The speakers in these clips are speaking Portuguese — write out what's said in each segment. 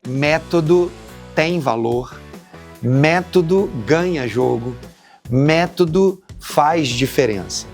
método tem valor, método ganha jogo, método faz diferença.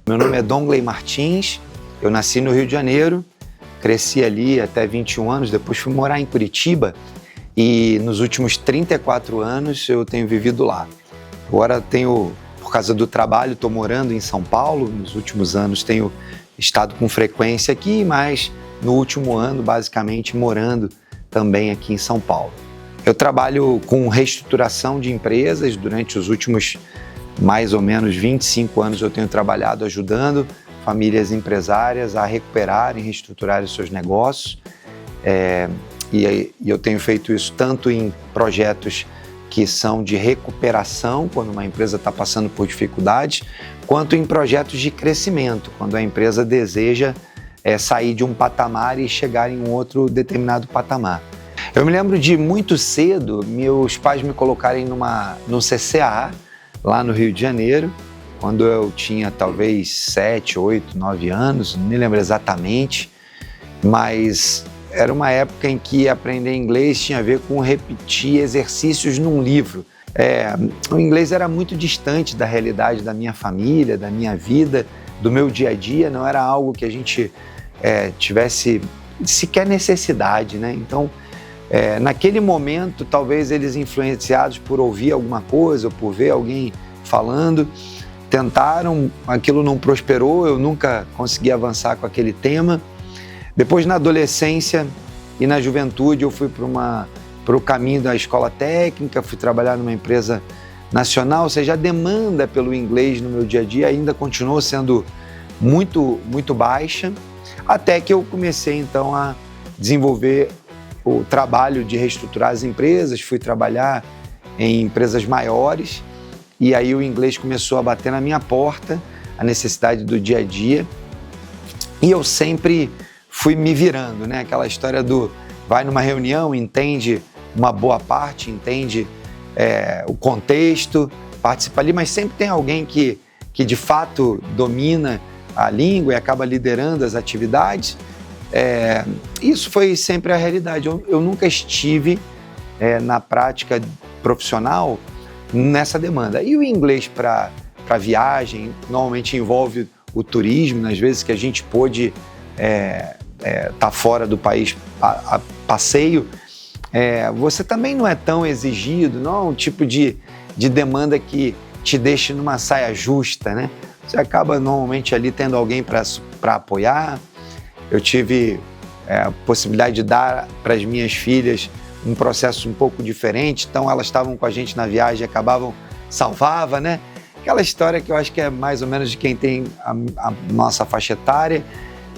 Meu nome é Dongley Martins, eu nasci no Rio de Janeiro, cresci ali até 21 anos, depois fui morar em Curitiba e nos últimos 34 anos eu tenho vivido lá. Agora por causa do trabalho, estou morando em São Paulo, nos últimos anos tenho estado com frequência aqui, mas no último ano, basicamente, morando também aqui em São Paulo. Eu trabalho com reestruturação de empresas durante os últimos mais ou menos 25 anos eu tenho trabalhado ajudando famílias empresárias a recuperarem, reestruturarem seus negócios. E eu tenho feito isso tanto em projetos que são de recuperação, quando uma empresa está passando por dificuldades, quanto em projetos de crescimento, quando a empresa deseja sair de um patamar e chegar em um outro determinado patamar. Eu me lembro de muito cedo, meus pais me colocarem no CCA, lá no Rio de Janeiro, quando eu tinha talvez 7, 8, 9 anos, não me lembro exatamente, mas era uma época em que aprender inglês tinha a ver com repetir exercícios num livro. O inglês era muito distante da realidade da minha família, da minha vida, do meu dia a dia, não era algo que a gente tivesse sequer necessidade, né? Então, naquele momento, talvez eles influenciados por ouvir alguma coisa ou por ver alguém falando, tentaram, aquilo não prosperou, eu nunca consegui avançar com aquele tema. Depois, na adolescência e na juventude, eu fui para o caminho da escola técnica, fui trabalhar numa empresa nacional, ou seja, a demanda pelo inglês no meu dia a dia ainda continuou sendo muito, muito baixa, até que eu comecei então a desenvolver o trabalho de reestruturar as empresas, fui trabalhar em empresas maiores e aí o inglês começou a bater na minha porta, a necessidade do dia a dia, e eu sempre fui me virando, né? Aquela história do vai numa reunião, entende uma boa parte, entende o contexto, participa ali, mas sempre tem alguém que de fato domina a língua e acaba liderando as atividades. Isso foi sempre a realidade. Eu nunca estive na prática profissional nessa demanda. E o inglês para viagem normalmente envolve o turismo, nas vezes que a gente pôde tá fora do país a passeio, você também não é tão exigido, não é um tipo de demanda que te deixe numa saia justa, né? Você acaba normalmente ali tendo alguém para apoiar. Eu tive a possibilidade de dar para as minhas filhas um processo um pouco diferente, então elas estavam com a gente na viagem e salvava, né? Aquela história que eu acho que é mais ou menos de quem tem a nossa faixa etária,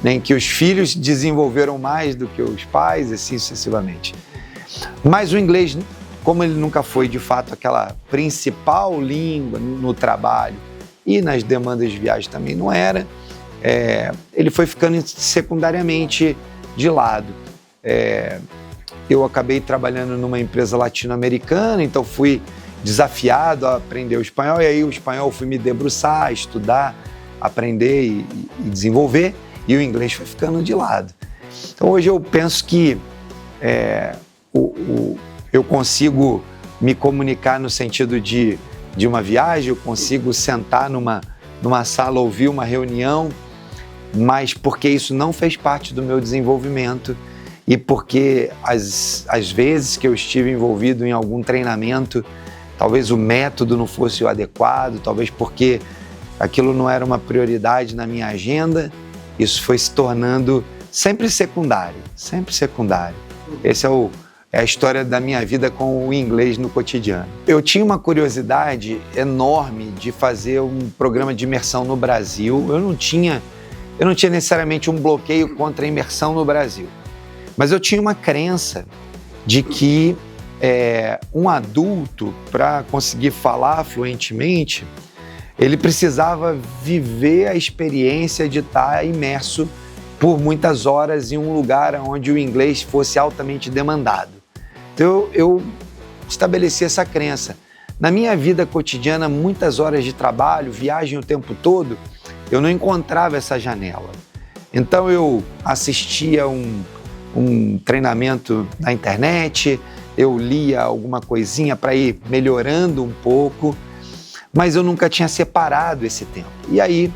né, em que os filhos desenvolveram mais do que os pais, e assim sucessivamente. Mas o inglês, como ele nunca foi de fato aquela principal língua no trabalho e nas demandas de viagem também não era, ele foi ficando secundariamente de lado. Eu acabei trabalhando numa empresa latino-americana, então fui desafiado a aprender o espanhol, e aí o espanhol fui me debruçar, estudar, aprender e desenvolver, e o inglês foi ficando de lado. Então hoje eu penso que eu consigo me comunicar no sentido de uma viagem, eu consigo sentar numa sala, ouvir uma reunião, mas porque isso não fez parte do meu desenvolvimento e porque às vezes que eu estive envolvido em algum treinamento, talvez o método não fosse o adequado, talvez porque aquilo não era uma prioridade na minha agenda, isso foi se tornando sempre secundário, sempre secundário. Esse é a história da minha vida com o inglês no cotidiano. Eu tinha uma curiosidade enorme de fazer um programa de imersão no Brasil. Eu não tinha necessariamente um bloqueio contra a imersão no Brasil, mas eu tinha uma crença de que um adulto, para conseguir falar fluentemente, ele precisava viver a experiência de estar imerso por muitas horas em um lugar onde o inglês fosse altamente demandado. Então eu estabeleci essa crença. Na minha vida cotidiana, muitas horas de trabalho, viagem o tempo todo, eu não encontrava essa janela. Então eu assistia um treinamento na internet, eu lia alguma coisinha para ir melhorando um pouco, mas eu nunca tinha separado esse tempo. E aí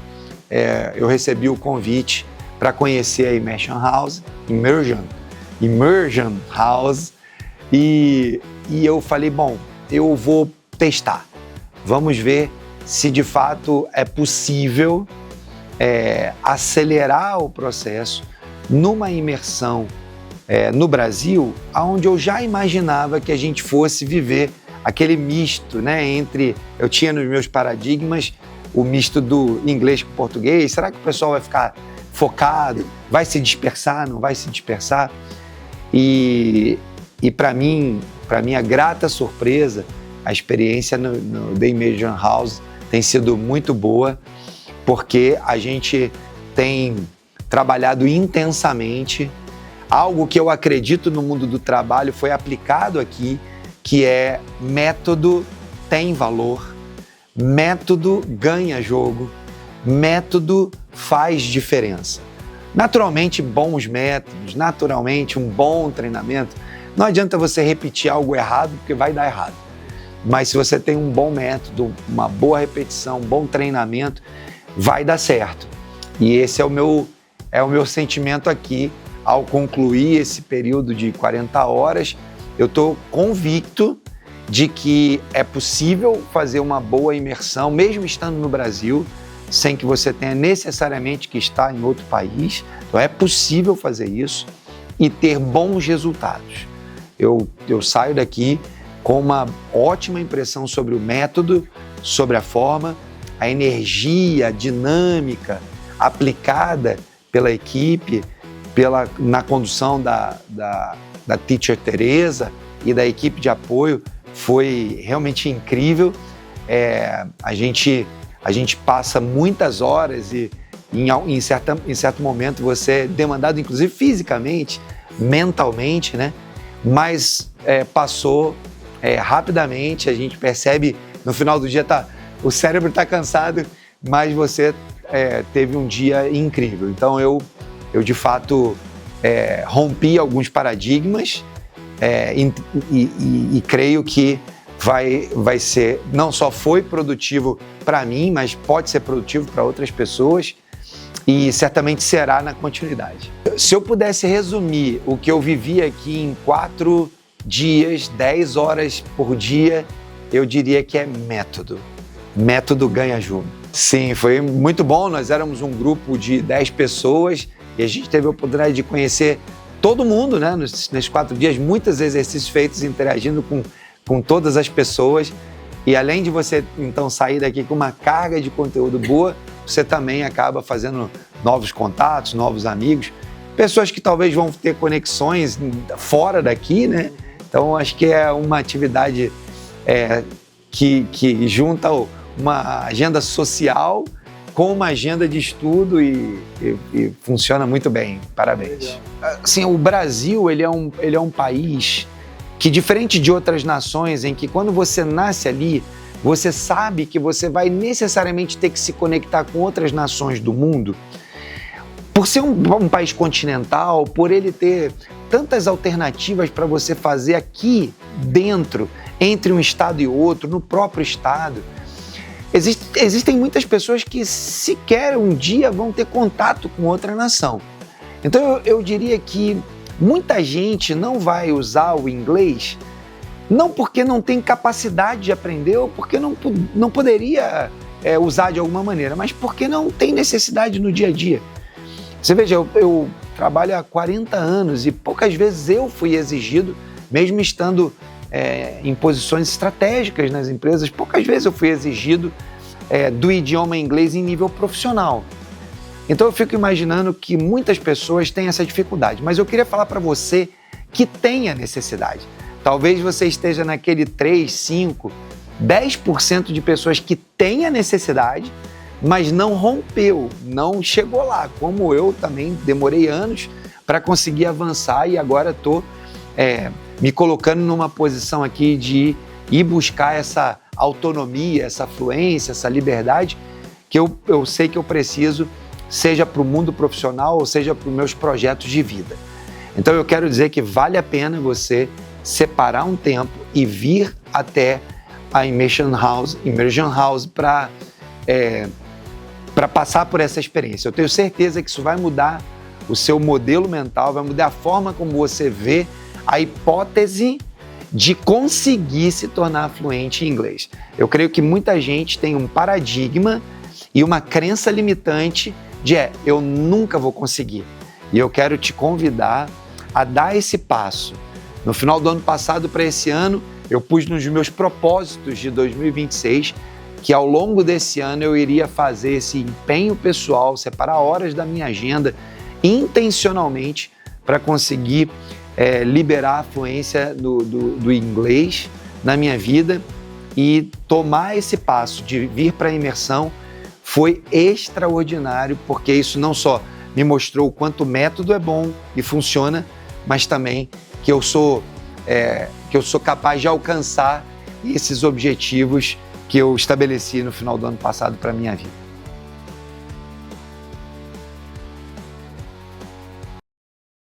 eu recebi o convite para conhecer a Immersion House, e eu falei, bom, eu vou testar, vamos ver se de fato é possível acelerar o processo numa imersão no Brasil, onde eu já imaginava que a gente fosse viver aquele misto, né, entre, eu tinha nos meus paradigmas o misto do inglês com português. Será que o pessoal vai ficar focado, vai se dispersar, não vai se dispersar? E para minha grata surpresa, a experiência no The Immersion House tem sido muito boa, porque a gente tem trabalhado intensamente. Algo que eu acredito no mundo do trabalho foi aplicado aqui, que é método tem valor, método ganha jogo, método faz diferença. Naturalmente, bons métodos, naturalmente, um bom treinamento. Não adianta você repetir algo errado, porque vai dar errado. Mas se você tem um bom método, uma boa repetição, um bom treinamento, vai dar certo. E esse é o meu sentimento aqui. Ao concluir esse período de 40 horas, eu estou convicto de que é possível fazer uma boa imersão, mesmo estando no Brasil, sem que você tenha necessariamente que estar em outro país. Então é possível fazer isso e ter bons resultados. Eu saio daqui com uma ótima impressão sobre o método, sobre a forma, a energia, a dinâmica aplicada pela equipe, na condução da Teacher Teresa e da equipe de apoio, foi realmente incrível. A gente passa muitas horas e em certo momento você é demandado, inclusive fisicamente, mentalmente, né? Mas passou rapidamente, a gente percebe no final do dia, o cérebro está cansado, mas você teve um dia incrível. Então eu de fato rompi alguns paradigmas e creio que vai ser, não só foi produtivo para mim, mas pode ser produtivo para outras pessoas e certamente será na continuidade. Se eu pudesse resumir o que eu vivi aqui em 4 dias, 10 horas por dia, eu diria que é método. Método ganha jogo. Sim, foi muito bom. Nós éramos um grupo de 10 pessoas e a gente teve a oportunidade de conhecer todo mundo, né? Nesses 4 dias, muitos exercícios feitos interagindo com todas as pessoas. E além de você, então, sair daqui com uma carga de conteúdo boa, você também acaba fazendo novos contatos, novos amigos, pessoas que talvez vão ter conexões fora daqui, né? Então, acho que é uma atividade que junta uma agenda social com uma agenda de estudo e funciona muito bem. Parabéns. Assim, o Brasil, ele é um país que, diferente de outras nações, em que quando você nasce ali, você sabe que você vai necessariamente ter que se conectar com outras nações do mundo. Por ser um país continental, por ele ter tantas alternativas para você fazer aqui dentro, entre um estado e outro, no próprio estado, existem muitas pessoas que sequer um dia vão ter contato com outra nação. Então eu diria que muita gente não vai usar o inglês, não porque não tem capacidade de aprender ou porque não poderia usar de alguma maneira, mas porque não tem necessidade no dia a dia. Você veja, eu trabalho há 40 anos e poucas vezes eu fui exigido, mesmo estando em posições estratégicas nas empresas, poucas vezes eu fui exigido do idioma inglês em nível profissional. Então eu fico imaginando que muitas pessoas têm essa dificuldade, mas eu queria falar para você que tem a necessidade. Talvez você esteja naquele 3, 5, 10% de pessoas que têm a necessidade, mas não rompeu, não chegou lá, como eu também demorei anos para conseguir avançar e agora estou me colocando numa posição aqui de ir buscar essa autonomia, essa fluência, essa liberdade que eu sei que eu preciso seja para o mundo profissional ou seja para os meus projetos de vida. Então eu quero dizer que vale a pena você separar um tempo e vir até a Immersion House para passar por essa experiência. Eu tenho certeza que isso vai mudar o seu modelo mental, vai mudar a forma como você vê a hipótese de conseguir se tornar fluente em inglês. Eu creio que muita gente tem um paradigma e uma crença limitante de eu nunca vou conseguir. E eu quero te convidar a dar esse passo. No final do ano passado para esse ano, eu pus nos meus propósitos de 2026 que ao longo desse ano eu iria fazer esse empenho pessoal, separar horas da minha agenda intencionalmente para conseguir liberar a fluência do inglês na minha vida, e tomar esse passo de vir para a imersão foi extraordinário, porque isso não só me mostrou o quanto o método é bom e funciona, mas também que eu sou capaz de alcançar esses objetivos que eu estabeleci no final do ano passado para a minha vida.